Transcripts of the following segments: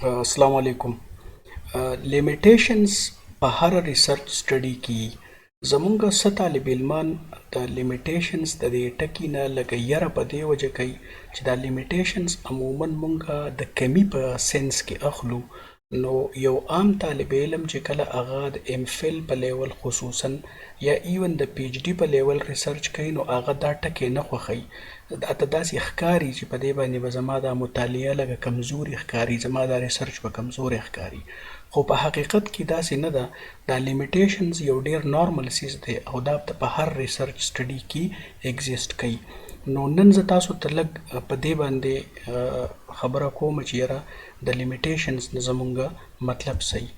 السلام علیکم. لیمیټیشنز په هر ریسرچ سټډي کې زمونږ څه طالب علمان د لیمیټیشنز د دې ټکي نه لږه یره په دې وجه کوي چې دا لیمیټیشنز عموما مونږ د کمی په سنس کې اخلو. نو یو عام طالب علم چې کله هغه د ام فل په لیول خصوصا یا ایون د پی ایچ ډي په لیول ریسرچ کوي نو هغه دا ټکي نه خوښوي. اته داسې ښکاري چې په دې باندې به زما دا مطالعه لږه کمزوري ښکاري، زما دا ریسرچ به کمزوري ښکاري، خو په حقیقت کې داسې نه ده. دا لیمیټیشنز یو ډیر نارمل سیز دی او دا په هر ریسرچ سټډي کې ایگزیست کوي. نو نن زه تاسو ته لږ په دې باندې خبره کوم چې یاره د لیمیټیشنز نه زمونږ مطلب صحیح.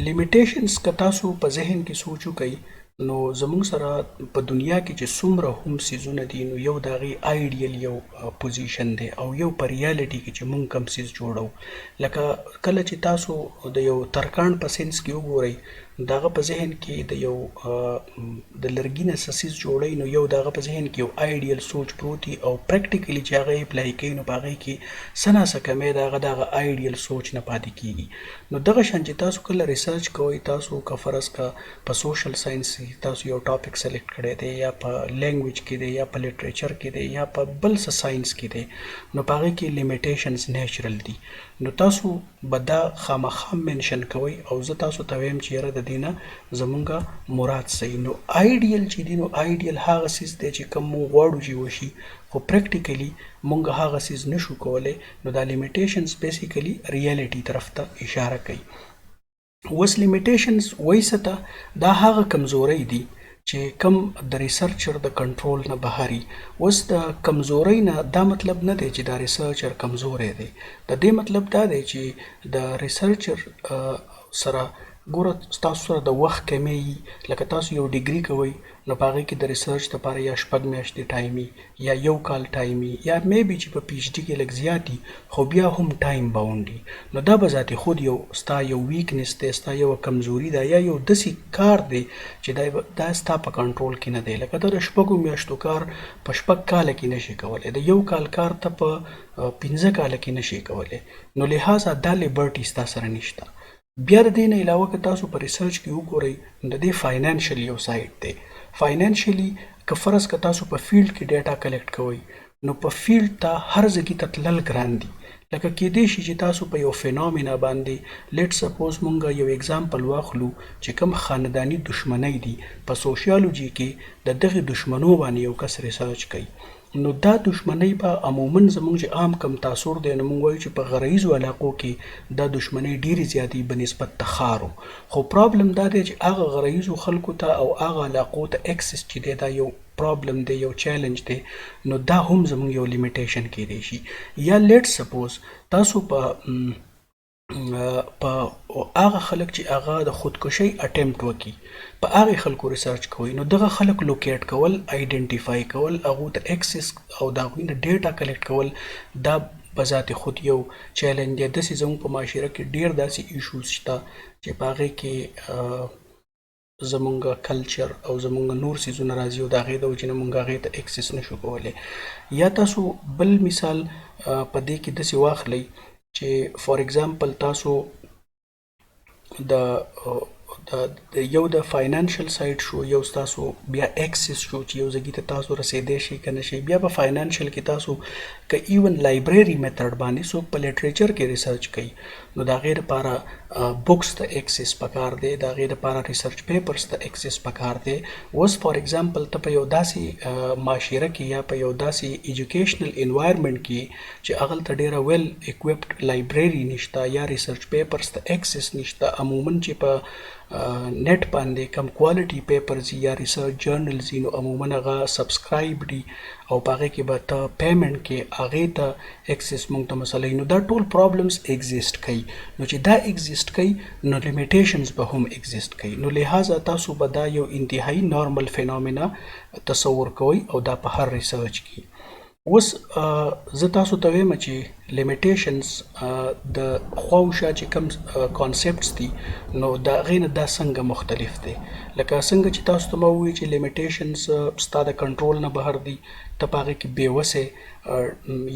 لیمیټیشنز که تاسو په ذهن کې سوچ وکئ نو زمونږ سره په دنیا کې چې څومره هم سیزونه دي نو یو د هغې آیډیل یو پوزیشن دی او یو په ریالټي کې چې مونږ کم سیز جوړو. لکه کله چې تاسو د یو ترکاڼ په سینس کې وګورئ د هغه په ذهن کې د یو د لرګي نه څه سیز جوړوي نو یو د هغه په ذهن کې یو آیډیل سوچ پروت وي او پریکټیکلي چې هغه یې اپلای کوي نو په هغې کې څه ناڅه کمی د هغه دغه آیډیل سوچ نه پاتې کېږي. نو دغه شان چې تاسو کله ریسرچ کوئ، تاسو که فرض که په سوشل ساینس کې تاسو یو ټاپک سلیکټ کړی دی یا په لینګویج کې دی یا په لیټریچر کې دی یا په بل څه ساینس کې دی نو په هغې کې لیمیټیشنز نیچرل دي. نو تاسو به دا خامخا منشن کوئ او زه تاسو ته وایم چې یاره د دې نه زمونږ مراد صحیح. نو آیډیل چې دی نو آیډیل هغه څیز دی چې کوم مونږ غواړو چې وشي خو پریکټیکلی مونږ هغه څیز نشو کولی. نو دا لیمیټیشنز بیسیکلی ریالټي طرف ته اشاره کوي. اوس لیمیټیشنز وایي څه ته؟ دا هغه کمزورۍ دي چې کم د ریسرچر د کنټرول نه بهري. اوس د کمزورۍ نه دا مطلب نه دی چې دا ریسرچر کمزوری دی، د دې مطلب دا دی چې د ریسرچر سره ګوره ستاسو سره د وخت کمی وي. لکه تاسو یو ډیګري کوئ نو په هغې کې د ریسرچ دپاره یا 6 میاشتې ټایم یا 1 کال ټایم یا میبي چې په پی ایچ ډي کې لږ زیات خو بیا هم ټایم باونډ وي. نو دا به ذاتي خود یو ستا یو ویکنس دی، ستا یو کمزوري ده یا یو داسې کار دی چې دا ستا په کنټرول کې نه دی. لکه ته د 6 میاشتو کار په 6 کاله کې نشي کولی، د 1 کال کار ته په 15 کاله کې نشي کولی. نو لحاظه دا لیبرټي ستا سره نشته. بیا د دې نه علاوه که تاسو په ریسرچ کې وګورئ د دې فاینانشل یو سایډ دی. فاینانشلی که فرض که تاسو په فیلډ کې ډیټا کلیکټ کوئ نو په فیلډ ته هر ځګي ته تلل ګران دي. لکه کېدای شي چې تاسو په یو فینومینا باندې لیټ سپوز مونږ یو اگزامپل واخلو چې کوم خاندانی دشمنی دي په سوشیالوجي کې د دغه دشمنو باندې یو کس ریسرچ کوي نو دا دشمنی به عموما زمونږ چې عام کم تاثر دی نو مونږ وایو چې په غرایزو علاقو کې دا دشمنی ډیرې زیاتې به نسبت ته خارو. خو پرابلم دا دی چې هغه غرایزو خلکو ته او هغه علاقو ته اکسس چې دی دا یو پرابلم دی، یو چیلنج دی. نو دا هم زمونږ یو لیمیټیشن کېدی شي. یا لیټ سپوز تاسو په هغه خلک چې هغه د خودکشي اټمپټ وکړي په هغه خلکو ریسرچ کوي نو دغه خلک لوکیټ کول، آیډنټیفای کول، هغه ته اکسس او دا غوینه ډیټا کلیکټ کول دا په ذات خود یو چیلنج دی. داسې زموږ په معاشره کې ډیر داسې ایشوز شته چې په هغې کې زمونږ کلچر او زمونږ نور سیزونه راځي او د هغې د وجې نه مونږ هغې ته اکسس نشو کولی. یا تاسو بل مثال په دې کې داسې واخلئ چې فار ایگزامپل تاسو د یو د فاینانشل سایډ شو، یو تاسو بیا اکسس شو چې یو ځګي ته تاسو رسیدی شي که نه شي. بیا په فاینانشل کې تاسو که ایون لایبرری میتھډ باندې څوک په لیټریچر کې ریسرچ کوي نو د هغې دپاره بکس ته اکسس پکار دی، د هغې دپاره ریسرچ پیپرز ته اکسس پکار دی. اوس فار ایگزامپل ته په یو داسې معاشره کې یا په یو داسې ایجوکیشنل انوایرمنټ کې چې هغلته ډیره ویل اکوپډ لایبرری نشته یا ریسرچ پیپرز ته اکسس نشته، عموما چې په نیټ باندې کم کوالټي پیپرز یا ریسرچ جرنلز نو عموما هغه سبسکرایب دي او په هغې کې به ته پیمنټ کې هغې ته اکسس مونږ ته مسله نو دا ټول پرابلمز ایگزیسټ کوي. نو چې دا ایگزیسټ کوي نو لیمیټیشنز به هم ایگزیسټ کوي. نو لحاظه تاسو به دا یو انتهایی نارمل فینومینا تصور کوئ او دا په هر ریسرچ کې اوس زه تاسو ته وایم چې لیمیټیشنز د خواوشا چې کوم کانسپټس دي نو د هغې نه دا څنګه مختلف دی. لکه څنګه چې تاسو ته ما ووایي چې لیمیټیشنز ستا د کنټرول نه بهر دي، ته په هغې کې بېوسې.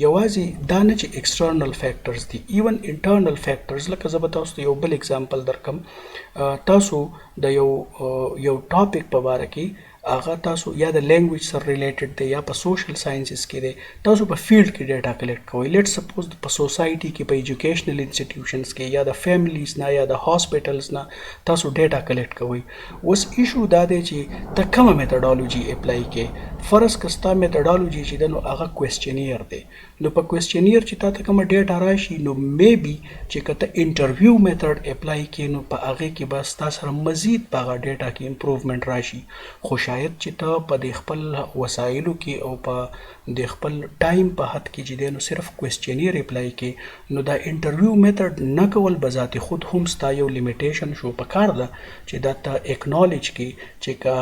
یوازې دا نه چې ایکسټرنل فیکټرز دي، ایون انټرنل فیکټرز. لکه زه به تاسو ته یو بل اگزامپل درکم. تاسو د یو ټاپک په باره کې هغه تاسو یا د لینګویج سره ریلیټډ دی یا په سوشل ساینسز کې دی، تاسو په فیلډ کې ډیټا کلیکټ کوئ. لیټ سپوز په سوسایټي کې، په ایجوکیشنل انسټیټیوشنز کې یا د فیملیز نه یا د هاسپټلز نه تاسو ډیټا کلیکټ کوئ. اوس ایشو دا دی چې ته کومه میتھډالوجي اپلای کې. فرض که ستا میتھډالوجي چې ده نو هغه کوېسچنیر دی، نو په کوېسچنیر چې تا ته کومه ډیټا راشي نو میبي چې که ته انټرویو میتھډ اپلای کې نو په هغې کې به ستا سره مزید په هغه ډیټا کې امپروومنټ راشي. خو شاید چې ته په د خپل وسایلو کې او په د خپل ټایم په حد کې چې دی نو صرف کوېسچنیر اپلای کې، نو دا انټرویو میتھډ نه کول به ذات خود هم ستا یو لیمیټیشن شو. په کار ده چې دا ته اکنالج کې چې که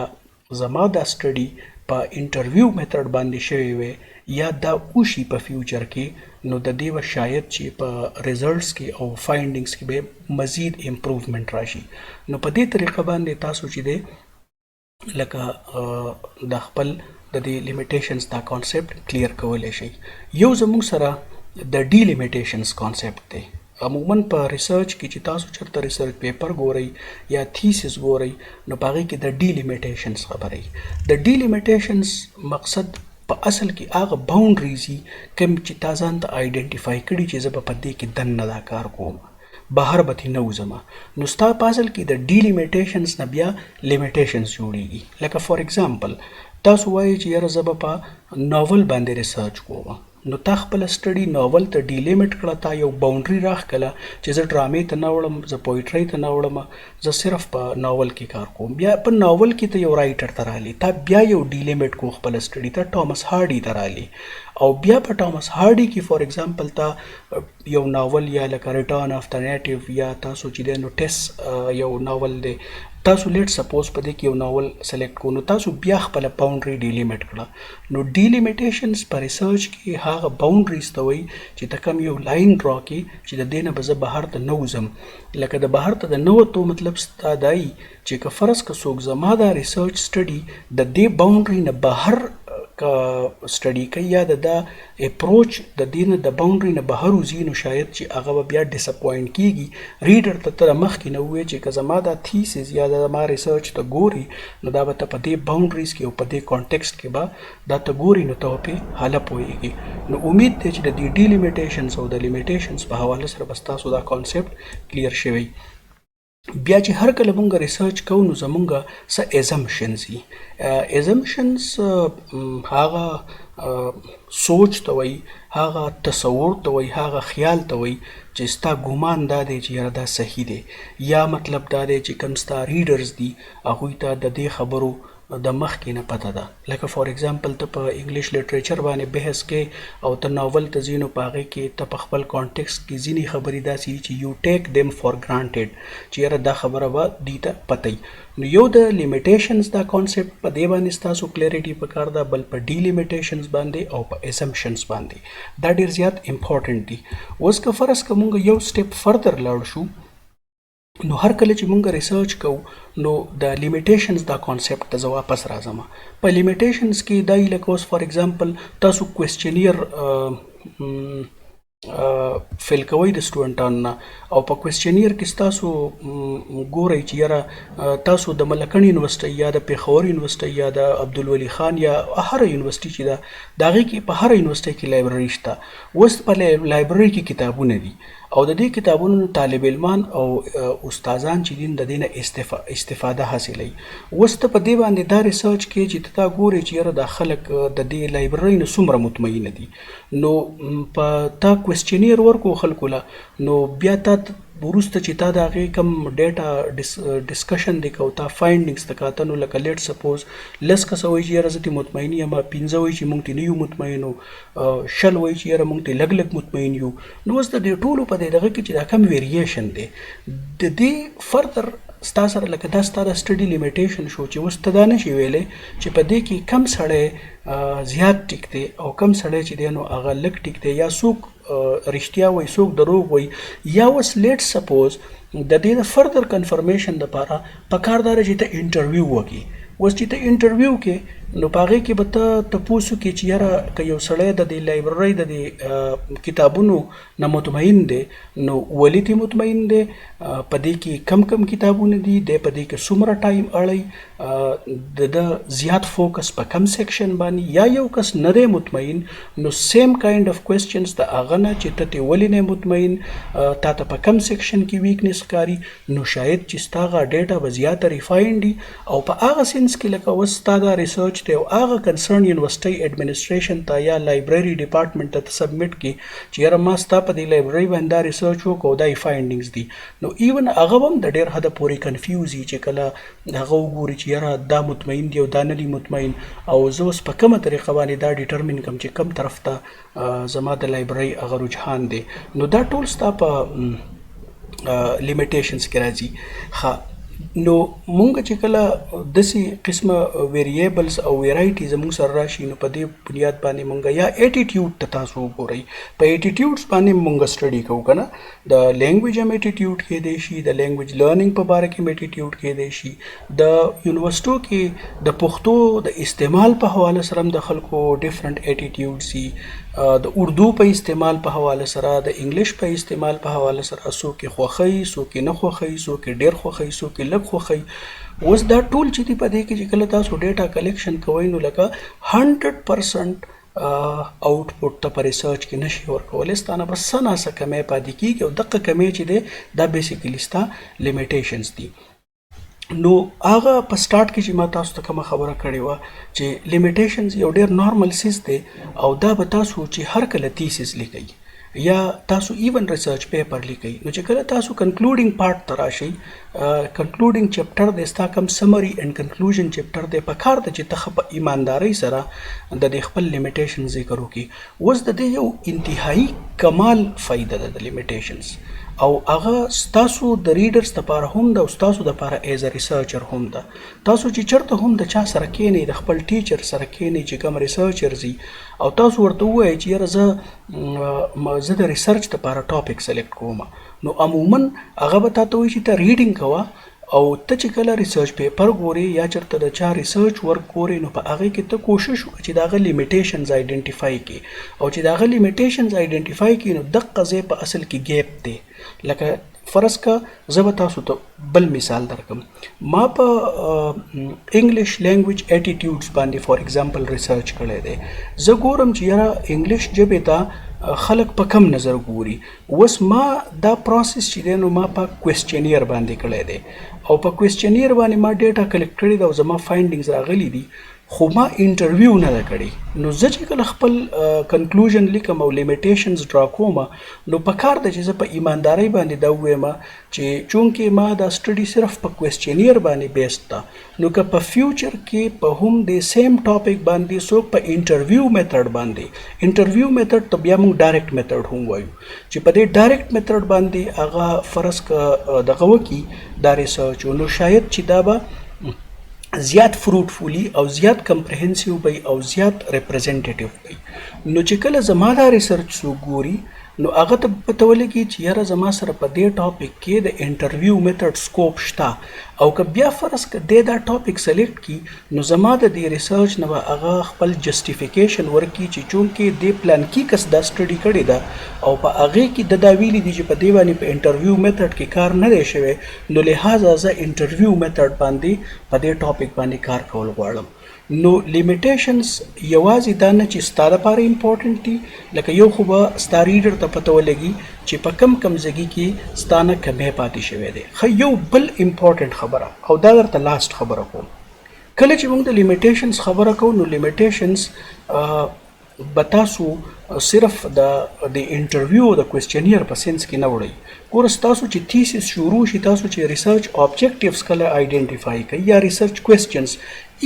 زما دا سټډي په انټرویو میتھډ باندې شوی وی یا دا وشي په فیوچر کې، نو د دې به شاید چې په ریزلټس کې او فایندینګس کې به مزید امپروومنټ راشي. نو په دې طریقه باندې تاسو چې دی لکه د خپل د دې لیمیټیشنز دا کانسپټ کلیر کولی شئ. یو زموږ سره د ډیلیمیټیشنز کانسپټ دی. عموما په ریسرچ کې چې تاسو چېرته ریسرچ پیپر ګورئ یا تھیسس ګورئ نو په هغې کې د ډیلیمیټیشنز خبرئ. د ډیلیمیټیشنز مقصد په اصل کې هغه باونډریز دي کوم چې تا ځان ته آیډنټیفای کړي چې زه به په دې کې دننه دا کار کوم، بهر به ترې نه وځم. نو ستا په اصل کې د ډیلیمیټیشنز نه بیا لیمیټیشنز جوړیږي. لکه فار ایگزامپل تاسو وایئ چې یاره زه به په ناول باندې ریسرچ کوم، نو تا خپل سټډي ناول ته ډیلیمیټ کړه، تا یو باونډري راښکله چې زه ډرامې ته نه وړم، زه پویټرۍ ته نه وړم، زه صرف په ناول کې کار کوم. بیا په ناول کې ته یو رایټر ته رالی، تا بیا یو ډیلیمیټ کو خپل سټډي ته ټامس هارډي ته رالی، او بیا په ټامس هارډي کې فار ایگزامپل تا یو ناول یا لکه ریټرن اف د نیټیو یا تاسو چې دی نو ټیس یو ناول دی، تاسو لیټ سپوز په دې کې یو ناول سلیکټ کو، نو تاسو بیا خپله باونډري ډیلیمیټ کړه. نو ډیلیمیټیشنز په ریسرچ کې هغه باونډریز ته وایي چې ته کوم یو لاین ډرا کړي چې د دې نه به زه بهر ته نه وځم. لکه د بهر ته د نه وتو مطلب ستا دا وي چې که فرض که څوک زما دا ریسرچ سټډي د دې باونډري نه بهر که سټډي کوي یا د دا اپروچ د دې نه د باونډري نه بهر وځي، نو شاید چې هغه به بیا ډساپوینټ کېږي. ریډر ته ته مخکې نه ووایې چې که زما دا تھیسز یا زما ریسرچ ته ګوري نو دا به ته په دې باونډریز کې او په دې کانټیکسټ کې به دا ته ګوري، نو ته به پرې هله پوهېږي. نو امید دی چې د دې ډیلیمیټیشنز او د لیمیټیشنز په حواله سره به ستاسو دا کانسپټ کلیر شوی. بیا چې هر کله مونږ ریسرچ کوو نو زمونږ څه ایزمپشنز دي. ایزمپشنز هغه سوچ ته وایي، هغه تصور ته وایي، هغه خیال ته وایي چې ستا ګمان دا دی چې یاره دا صحیح دی، یا مطلب دا دی چې کوم ستا ریډرز دي هغوی ته د دې خبرو د مخکې نه پته ده. لکه فار ایگزامپل ته په انګلیش لټریچر باندې بحث کې او ته ناول ته ځې نو په هغې کې ته په خپل کانټیکسټ کې ځینې خبرې داسې دي چې یو ټیک دیم فار ګرانټډ چې یاره دا خبره به دوی ته پته وي. نو یو د لیمیټیشنز دا کانسپټ په دې باندې ستاسو کلیریټي پکار ده، بل په ډیلیمیټیشنز باندې او په ایزمپشنز باندې. دا ډېر زیات امپورټنټ دي. اوس که فرض که مونږ یو سټیپ فردر لاړ شو نو هر کله چې مونږ ریسرچ کوو نو د لیمیټیشنز دا کانسپټ ته زه واپس راځم. په لیمیټیشنز کې دا لکه اوس فار ایگزامپل تاسو کوېسچنیر فیل کوئ د سټوډنټانو نه، او په کوېسچنیر کې ستاسو ګورئ چې یاره تاسو د ملکن یونیورسټۍ یا د پېښور یونیورسټۍ یا د عبدالولي خان یا هره یونیورسټۍ چې ده د هغې کې په هره یونیورسټۍ کې لایبرري شته. اوس په لایبرري کې کتابونه دي او د دې کتابونو طالب علمان او استادان چې دي د دې نه استفاده حاصلوي. اوس ته په دې باندې دا ریسرچ کې چې ته دا ګورې چې یاره دا خلک د دې لایبرري نه څومره مطمئنه دي، نو په تا کوېسچنیر ورکو خلکو له، نو بیا تا وروسته چې تا د هغې کوم ډیټا ډسکشن دی کو، تا فایندینګس ته کاته، نو لکه لیټ سپوز 10 کسه وایي چې یاره زه ترې مطمئن یم، 15 وایي چې مونږ ترې نه یو مطمئن، 100 وایي چې یاره مونږ ترې لږ لږ مطمئن یو. نو اوس د دې ټولو په دې دغه کې چې دا کم ویریشن دی، د دې فردر ستا سره لکه دا ستا د سټډي لیمیټیشن شو چې اوس ته دا نشي ویلی چې په دې کې کم سړی زیات ټیک دی او کم سړی چې دی نو هغه لږ ټیک دی، یا څوک رښتیا وایي څوک دروغ وایي. یا اوس لیټ سپوز د دې د فردر کنفرمیشن دپاره پکار دا چې ته انټرویو وکړي. اوس چې ته انټرویو کې نو په هغې کې به ته تپوس وکړي چې یاره که یو سړی د دې لایبررۍ د دې کتابونو نه مطمئن دی نو ولې دې مطمئن دی، په دې کې کم کم کتابونه دي، دی په دې کې څومره ټایم اړی، د زیات فوکس په کم سیکشن باندې. یا یو کس نه دی مطمئن نو سیم کایند اف کوېسچنز د هغه نه چې ته ترې ولې نه مطمئن، تا ته په کم سیکشن کې ویکنس ښکاري، نو شاید چې ستا هغه ډیټا به زیاته ریفاینډ وي. او په هغه سینس کې لکه اوس ستا دا ریسرچ دی او هغه کنسرن یونیورسټۍ ایډمنسټریشن ته یا لایبرري ډپارټمنټ ته سبمیټ کړي چې یاره ما ستا په دې لایبرري باندې دا ریسرچ وکړو، دا یې فایندنګز دي، نو ایون هغه هم د ډېر حده پورې کنفیوز وي چې کله هغه وګوري چې یاره دا مطمئن دی او دا نه دي مطمئن، او زه اوس په کومه طریقه باندې دا ډیټرمین کړم چې کوم طرف ته زما د لایبرري هغه رجحان دی. نو دا ټول ستا په لیمیټیشنز کې راځي. نو مونږ چې کله داسې قسمه ویریبلز او ویرایټي زموږ سره راشي نو په دې بنیاد باندې مونږ یا ایټیټیوډ ته تاسو وګورئ، په ایټیټیوډز باندې مونږ سټډي کوو که نه، د لینګویج هم ایټیټیوډ کیدی شي، د لینګویج لرنینګ په باره کې هم ایټیټیوډ کیدی شي، د یونیورسټو کې د پښتو د استعمال په حواله سره هم د خلکو ډفرنټ ایټیټیوډ سي، د اردو په استعمال په حواله سره، د انګلیش په استعمال په حواله سره، څوک یې خوښوي څوک یې نه خوښوي، څوک یې ډېر خوښوي څوک یې لږ خوښوي. اوس دا ټول چې دي په دې کې چې کله تاسو ډیټا کلیکشن کوئ نو لکه 100% آوټپوټ ته په ریسرچ کې نشي ورکولی، ستانه به څه ناڅه کمی پاتې کېږي او دغه کمی چې دی دا بیسیکلي ستا لیمیټیشنز دي. نو هغه په سټارټ کې چې ما تاسو ته کومه خبره کړې وه چې لیمیټیشنز یو ډېر نارمل سیز دی او دا به تاسو چې هر کله تیسیس لیکئ یا تاسو ایون ریسرچ پیپر لیکئ نو چې کله تاسو کنکلوډینګ پارټ ته راشئ، کنکلوډینګ چپټر دی ستا کوم سمري اینډ کنکلوژن چپټر دی، په کار ده چې ته په ایماندارۍ سره د دې خپل لیمیټیشن ذکر وکړي. اوس د دې یو انتهایی کمال فایده ده د لیمیټیشنز او هغه ستاسو د ریډرز دپاره هم ده او ستاسو دپاره ایز ا ریسرچر هم ده. تاسو چې چېرته هم د چا سره کښېنئ، د خپل ټیچر سره کښېنئ چې کوم ریسرچرز وي او تاسو ورته ووایئ چې یاره زه د ریسرچ دپاره ټاپک سلیکټ کوم، نو عموما هغه به تا ته وایي چې ته ریډینګ کوه او ته چې کله ریسرچ پیپر ګورې یا چېرته د چا ریسرچ ورک ګورې نو په هغې کې ته کوشش وکړه چې د هغه لیمیټیشنز آیډنټیفای کړي او چې د هغه لیمیټیشنز آیډنټیفای کړي نو دقه ځای په اصل کې ګیپ دی. لکه فرض کا زه به تاسو ته بل مثال درکم، ما په انګلیش لینګویج ایټیټیوډز باندې فار ایگزامپل ریسرچ کړی دی. زه ګورم چې یاره انګلیش ژبې ته خلک په کم نظر ګوري. اوس ما دا پروسس چې دی نو ما په کوېسچنیر باندې کړی دی او په کوېسچنیر باندې ما ډیټا کلیکټ کړي ده او زما فایندنګز راغلي دي، خو ما انټرویو نه ده کړې. نو زه چې کله خپل کنکلوژن لیکم او لیمیټیشنز ډرا کوم نو په کار ده چې زه په ایماندارۍ باندې دا ووایم چې چونکې ما دا سټډي صرف په کوېسچنیر باندې بیسډ ده، نو که په فیوچر کې په هم د سیم ټاپک باندې څوک په انټرویو میتھډ باندې، انټرویو میتھډ ته بیا موږ ډایرکټ میتھډ هم وایو چې په دې ډایرکټ میتھډ باندې هغه فرض که دغه وکړي دا ریسرچ، نو شاید چې دا به زیات فروټفولي او زیات کمپریهنسیو وي او زیات ریپرزنټیټیو وي. نو چې کله زما دا ریسرچ څوک ګوري نو هغه ته پته ولګي چې یاره زما سره په دې ټاپک کې د انټرویو میتھډ سکوپ شته او که بیا فرض که دی دا ټاپک سلیکټ کړي نو زما د دې ریسرچ نه به هغه خپل جسټیفیکیشن ورکړي چې چونکې دې پلان کې کس دا سټډي کړې ده او په هغې کې د دا ویلي دي چې په دې باندې په انټرویو میتھډ کې کار نه دی شوی، نو لہذا زه انټرویو میتھډ باندې په دې ټاپک باندې کار کول غواړم. نو لیمیټیشنز یوازې دا نه چې ستا لپاره امپورټنټ دي، لکه یو خو به ستا ریډر ته پته ولګي چې په کم کم ځګي کې ستا نه کمی پاتې شوی دی. ښه یو بل امپورټنټ خبره او دا درته لاست خبره کوم، کله چې موږ د لیمیټیشنز خبره کوو نو لیمیټیشنز به تاسو صرف د انټرویو د کوېسچنیر په سینس کې نه وړئ. ګوره ستاسو چې تھیسس شروع شي، تاسو چې ریسرچ آبجیکټیوز کله آیډنټیفای کوئ یا ریسرچ کوېسچنز،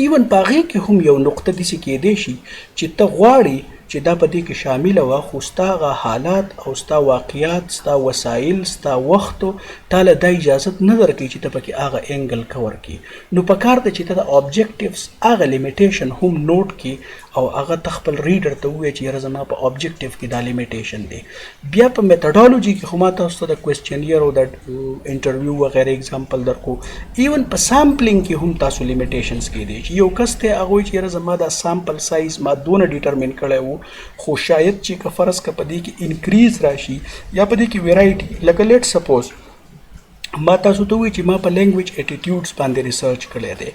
ایون په هغې کې هم یو نقطه داسې کیدی شي چې ته غواړې چې دا په دې کې شامل وه، خو ستا هغه حالات او ستا واقعیات، ستا وسایل، ستا وخت تاله دا اجازه نه درکوي چې ته پکې هغه انګل کور کړي. نو پکار ده چې ته د objectives هغه limitation هم نوٹ کړي او هغه ته خپل ریډر ته ووایي چې یاره زما په objective کې دا limitation دی. بیا په میتھډالوجي کې خو ما تاسو ته د کوېسچنیر او د انټرویو وغیره اگزامپل درکو. ایون په سامپلینګ کې هم تاسو لیمیټیشنز کېدی چې یو کس ته هغه وایي چې یاره زما دا سامپل سایز ما دونه ډیټرمن کړی وو، خو شاید چې که فرض که په دې کې انکریز راشي یا په دې کې ویرایټي، لکه لیټ سپوز ما تاسو ته وایي چې ما په لینګویج اټیټیوډز باندې ریسرچ کړی دی.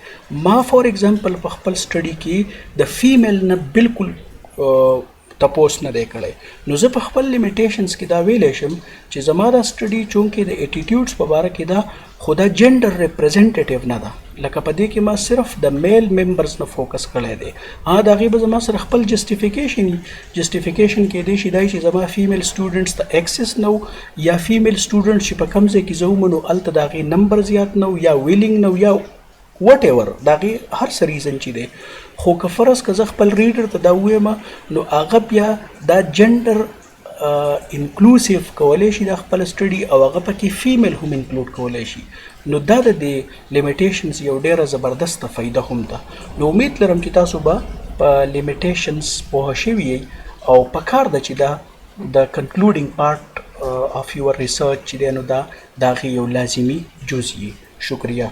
ما فار ایگزامپل په خپل سټډي کې د فیمیل نه بالکل تپوس نه دی کړی، نو زه په خپل لیمیټیشنز کې دا ویلی شم چې زما دا سټډي چونکې د اټیټیوډز په باره کې ده، خو دا جنډر ریپرزنټیټیو نه ده. لکه په دې کې ما صرف د میل ممبرز نه فوکس کړی دی. د هغې به زما سره خپل جسټیفیکیشن کېدی شي دای چې زما فیمیل سټوډنټس ته اکسس نه و، یا فیمیل سټوډنټ چې په کوم ځای کې زه وم نو هلته د هغې نمبر زیات نه و، یا ویلینګ نه و، یا وټ ایور د هغې هر څه ریزن چې دی. خو که فرض که زه خپل ریډر ته دا ووایم نو هغه بیا دا جنډر انکلوسیو کولی شي د خپل سټډي او هغه پکې فیمیل هم انکلوډ کولی شي. نو دا د دې لیمیټیشنز یو ډیره زبردسته فایده هم ده. نو امید لرم چې تاسو به په لیمیټیشنز پوه شوي یئ او پکار ده چې دا د کنکلوډینګ پارټ اف یور ریسرچ چې دی نو دا د هغې یو لازمي جز وي. شکریه.